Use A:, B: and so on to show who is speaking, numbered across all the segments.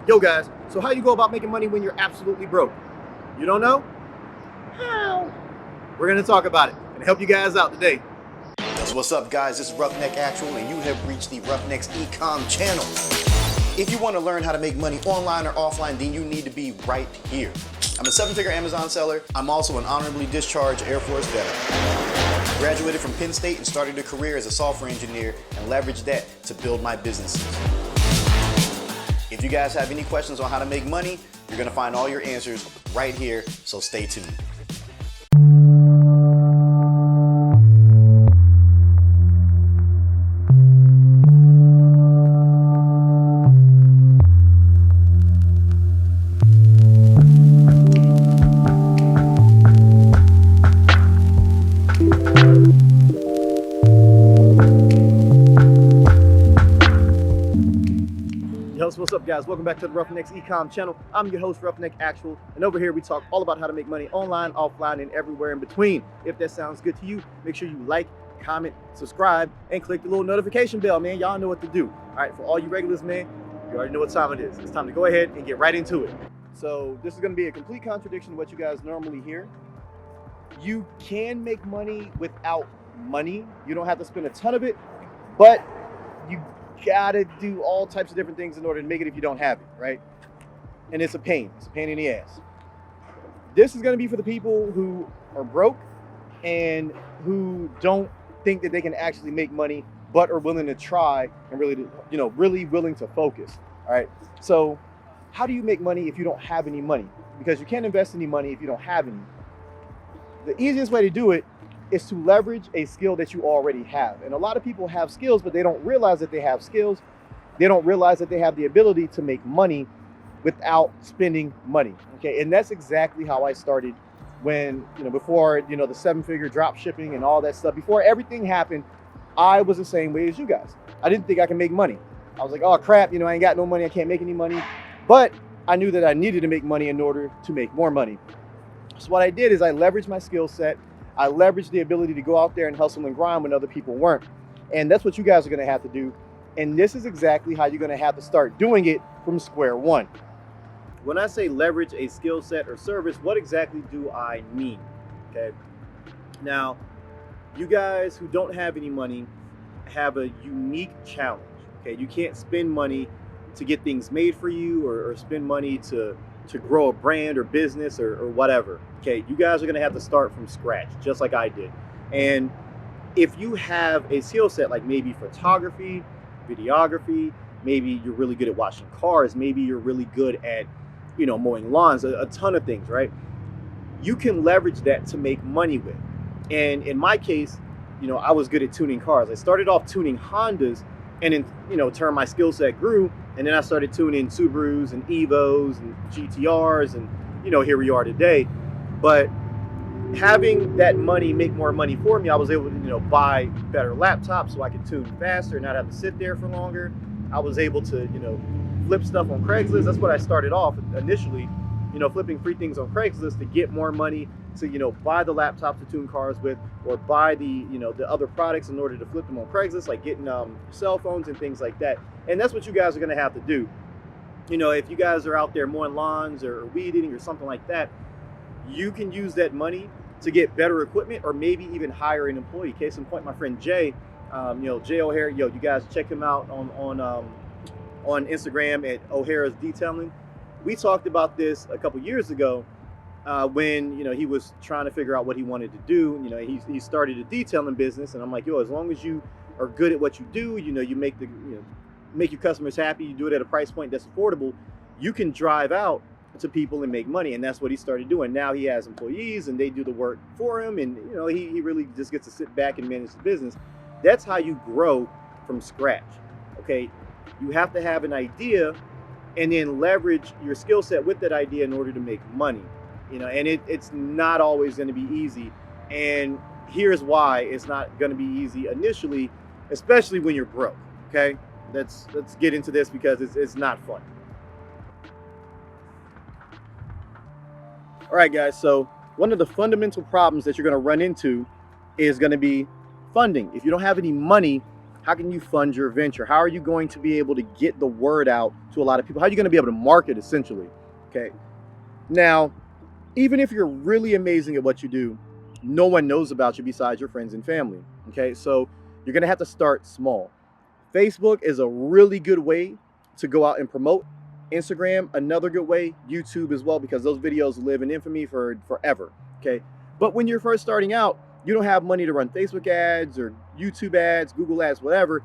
A: Yo guys, so how you go about making money when you're absolutely broke? You don't know? How? We're gonna talk about it and help you guys out today.
B: So what's up guys, this is 𝗏𝗏𝗥𝗘𝗦 and you have reached the Roughneck's Ecom channel. If you want to learn how to make money online or offline, then you need to be right here. I'm a 7-figure Amazon seller. I'm also an honorably discharged Air Force veteran. Graduated from Penn State and started a career as a software engineer and leveraged that to build my businesses. If you guys have any questions on how to make money, you're going to find all your answers right here, so stay tuned.
A: What's up guys, welcome back to the Roughneck's Ecom channel. I'm your host 𝗏𝗏𝗥𝗘𝗦, and over here we talk all about how to make money online, offline, and everywhere in between. If that sounds good to you, make sure you like, comment, subscribe, and click the little notification bell, man. Y'all know what to do. All right, for all you regulars, man, you already know what time it is. It's time to go ahead and get right into it. So this is going to be a complete contradiction to what you guys normally hear. You can make money without money. You don't have to spend a ton of it, but you gotta do all types of different things in order to make it if you don't have it, right? And it's a pain in the ass. This is gonna be for the people who are broke and who don't think that they can actually make money, but are willing to try and really, really willing to focus, all right? So how do you make money if you don't have any money? Because you can't invest any money if you don't have any. The easiest way to do it is to leverage a skill that you already have. And a lot of people have skills, but they don't realize that they have skills. They don't realize that they have the ability to make money without spending money, okay? And that's exactly how I started when, before, the 7-figure drop shipping and all that stuff. Before everything happened, I was the same way as you guys. I didn't think I could make money. I was like, oh crap, I ain't got no money, I can't make any money. But I knew that I needed to make money in order to make more money. So what I did is I leveraged my skill set. I leveraged the ability to go out there and hustle and grind when other people weren't. And that's what you guys are gonna have to do. And this is exactly how you're gonna have to start doing it from square one. When I say leverage a skill set or service, what exactly do I mean? Okay. Now, you guys who don't have any money have a unique challenge. Okay. You can't spend money to get things made for you or spend money to grow a brand or business or whatever. Okay, you guys are gonna have to start from scratch, just like I did. And if you have a skill set like maybe photography, videography, maybe you're really good at washing cars, maybe you're really good at, mowing lawns, a ton of things, right? You can leverage that to make money with. And in my case, I was good at tuning cars. I started off tuning Hondas, and in turn my skill set grew, and then I started tuning Subarus and Evos and GTRs, and here we are today. But having that money make more money for me, I was able to buy better laptops so I could tune faster and not have to sit there for longer. I was able to flip stuff on Craigslist. That's what I started off initially, flipping free things on Craigslist to get more money to buy the laptops to tune cars with, or buy the the other products in order to flip them on Craigslist, like getting cell phones and things like that. And that's what you guys are going to have to do. If you guys are out there mowing lawns or weed eating or something like that, you can use that money to get better equipment or maybe even hire an employee. Case in point, my friend Jay, Jay O'Hare, you guys check him out on Instagram at O'Hara's Detailing. We talked about this a couple years ago when he was trying to figure out what he wanted to do. He started a detailing business, and I'm like, as long as you are good at what you do, you make make your customers happy, you do it at a price point that's affordable, you can drive out to people and make money. And that's what he started doing. Now he has employees and they do the work for him, and he really just gets to sit back and manage the business. That's how you grow from scratch. Okay, you have to have an idea and then leverage your skill set with that idea in order to make money. And it's not always going to be easy, and here's why it's not going to be easy initially, especially when you're broke. Okay, let's get into this because it's not fun. All right, guys, so one of the fundamental problems that you're going to run into is going to be funding. If you don't have any money, How can you fund your venture? How are you going to be able to get the word out to a lot of people? How are you going to be able to market, essentially? Okay. Now, even if you're really amazing at what you do, no one knows about you besides your friends and family. Okay. So you're going to have to start small. Facebook is a really good way to go out and promote. Instagram, another good way. YouTube as well, because those videos live in infamy for forever. Okay. But when you're first starting out, you don't have money to run Facebook ads or YouTube ads, Google ads, whatever.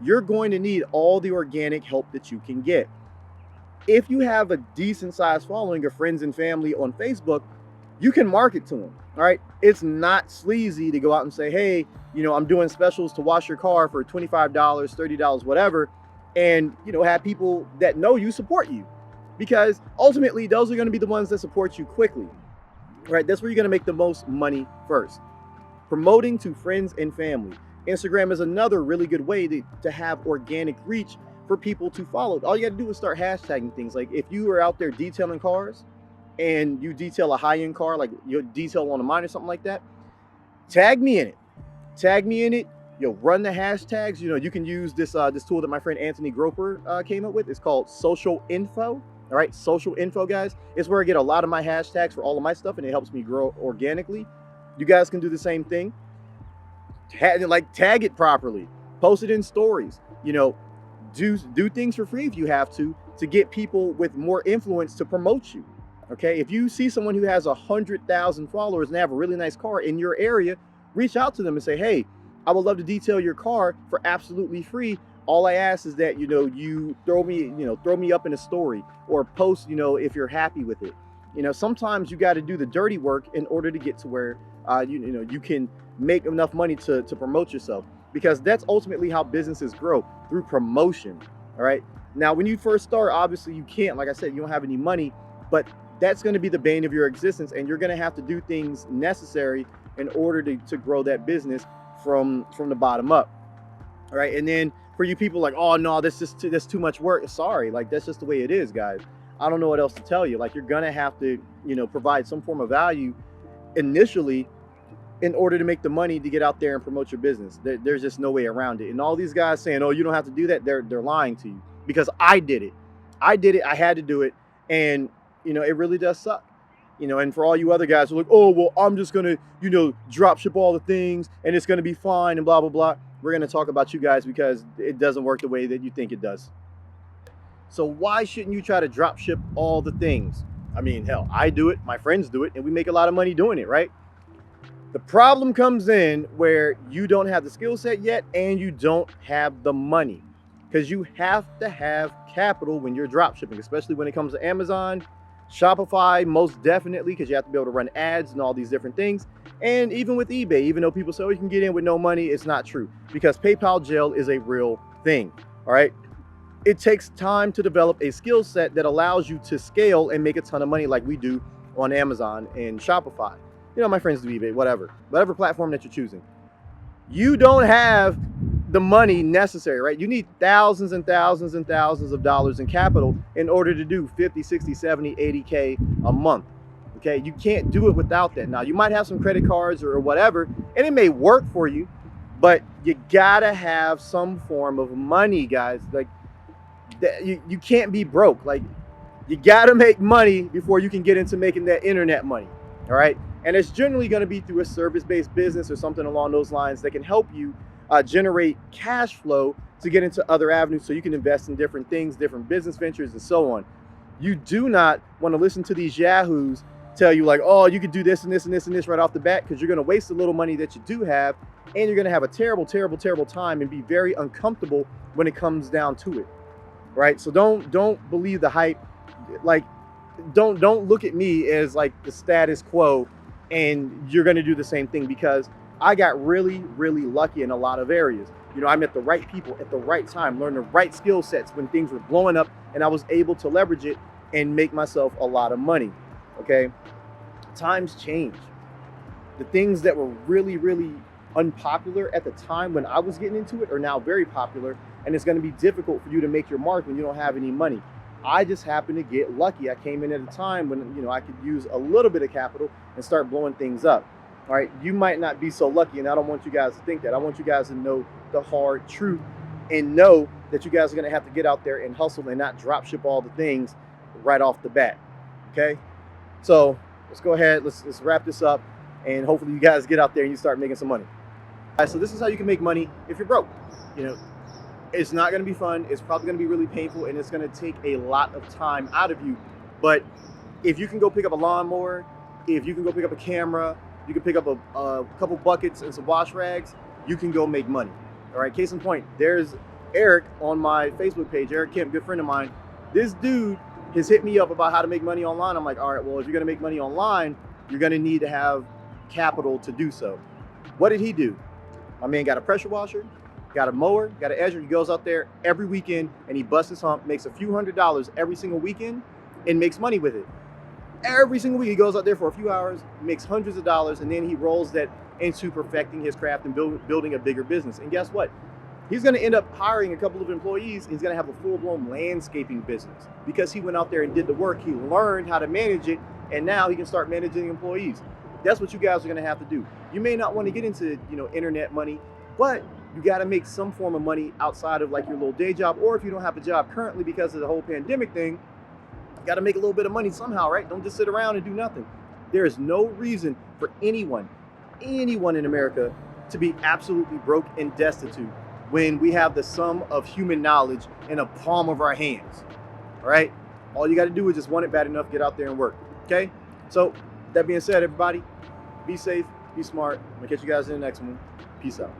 A: You're going to need all the organic help that you can get. If you have a decent sized following of friends and family on Facebook, you can market to them. All right. It's not sleazy to go out and say, hey, you know, I'm doing specials to wash your car for $25, $30, whatever. And, you know, have people that know you support you, because ultimately those are going to be the ones that support you quickly. Right. That's where you're going to make the most money first. Promoting to friends and family. Instagram is another really good way to have organic reach for people to follow. All you got to do is start hashtagging things. Like if you are out there detailing cars and you detail a high-end car, like you detail on a mine or something like that, tag me in it. Tag me in it. You'll run the hashtags. You know, you can use this tool that my friend 𝗦𝗡𝗥𝗡𝗦 came up with. It's called Social Info. All right, Social Info, guys. It's where I get a lot of my hashtags for all of my stuff, and it helps me grow organically. You guys can do the same thing. Tag it properly. Post it in stories. You know, do things for free if you have to get people with more influence to promote you. Okay, if you see someone who has 100,000 followers and they have a really nice car in your area, reach out to them and say, hey, I would love to detail your car for absolutely free. All I ask is that, you know, you throw me up in a story or post, you know, if you're happy with it. You know, sometimes you got to do the dirty work in order to get to where you can make enough money to promote yourself, because that's ultimately how businesses grow, through promotion. All right. Now, when you first start, obviously you can't, like I said, you don't have any money, but that's going to be the bane of your existence, and you're going to have to do things necessary in order to grow that business from the bottom up. All right. And then for you people like, oh no, that's too much work. Sorry, like that's just the way it is, guys. I don't know what else to tell you. Like, you're gonna have to, you know, provide some form of value initially in order to make the money to get out there and promote your business. There's just no way around it. And all these guys saying, oh, you don't have to do that, they're lying to you, because I did it. I had to do it. And, you know, it really does suck. You know, and for all you other guys who are like, oh, well, I'm just gonna, you know, drop ship all the things and it's gonna be fine and blah, blah, blah. We're gonna talk about you guys, because it doesn't work the way that you think it does. So why shouldn't you try to drop ship all the things? I mean, hell, I do it, my friends do it, and we make a lot of money doing it, right? The problem comes in where you don't have the skill set yet and you don't have the money, because you have to have capital when you're drop shipping, especially when it comes to Amazon, Shopify, most definitely, because you have to be able to run ads and all these different things. And even with eBay, even though people say, oh, you can get in with no money, it's not true, because PayPal jail is a real thing. All right. It takes time to develop a skill set that allows you to scale and make a ton of money like we do on Amazon and Shopify. You know, my friends do eBay, whatever platform that you're choosing. You don't have the money necessary, right? You need thousands and thousands and thousands of dollars in capital in order to do 50, 60, 70, 80K a month. Okay, you can't do it without that. Now, you might have some credit cards or whatever, and it may work for you, but you gotta have some form of money, guys. Like, you can't be broke. Like, you gotta make money before you can get into making that internet money. All right, and it's generally going to be through a service-based business or something along those lines that can help you generate cash flow to get into other avenues, so you can invest in different things, different business ventures, and so on. You do not want to listen to these yahoos tell you like, oh, you could do this and this and this and this right off the bat, because you're going to waste the little money that you do have, and you're going to have a terrible, terrible, terrible time and be very uncomfortable when it comes down to it. Right? So don't believe the hype. Like, don't look at me as like the status quo and you're going to do the same thing, because I got really, really lucky in a lot of areas. You know, I met the right people at the right time, learned the right skill sets when things were blowing up, and I was able to leverage it and make myself a lot of money. Okay. Times change. The things that were really, really unpopular at the time when I was getting into it are now very popular, and it's going to be difficult for you to make your mark when you don't have any money. I just happened to get lucky. I came in at a time when, you know, I could use a little bit of capital and start blowing things up. All right, you might not be so lucky, and I don't want you guys to think that. I want you guys to know the hard truth and know that you guys are gonna have to get out there and hustle and not drop ship all the things right off the bat. Okay, so let's go ahead, let's wrap this up, and hopefully you guys get out there and you start making some money. All right, so this is how you can make money if you're broke. You know, it's not gonna be fun, it's probably gonna be really painful, and it's gonna take a lot of time out of you. But if you can go pick up a lawnmower, if you can go pick up a camera, you can pick up a couple buckets and some wash rags, you can go make money. All right, case in point, there's Eric on my Facebook page, Eric Kemp, good friend of mine. This dude has hit me up about how to make money online. I'm like, all right, well, if you're gonna make money online, you're gonna need to have capital to do so. What did he do? My man got a pressure washer, got a mower, got an edger. He goes out there every weekend and he busts his hump, makes a few $100s every single weekend and makes money with it. Every single week he goes out there for a few hours, makes hundreds of dollars, and then he rolls that into perfecting his craft and building a bigger business. And guess what? He's gonna end up hiring a couple of employees. He's gonna have a full-blown landscaping business because he went out there and did the work. He learned how to manage it, and now he can start managing employees. That's what you guys are gonna have to do. You may not want to get into, you know, internet money, but you gotta make some form of money outside of like your little day job, or if you don't have a job currently because of the whole pandemic thing, got to make a little bit of money somehow, right? Don't just sit around and do nothing. There is no reason for anyone in America to be absolutely broke and destitute when we have the sum of human knowledge in a palm of our hands. All right, all you got to do is just want it bad enough, get out there and work. Okay, so that being said, everybody, be safe, be smart. I'm gonna catch you guys in the next one. Peace out.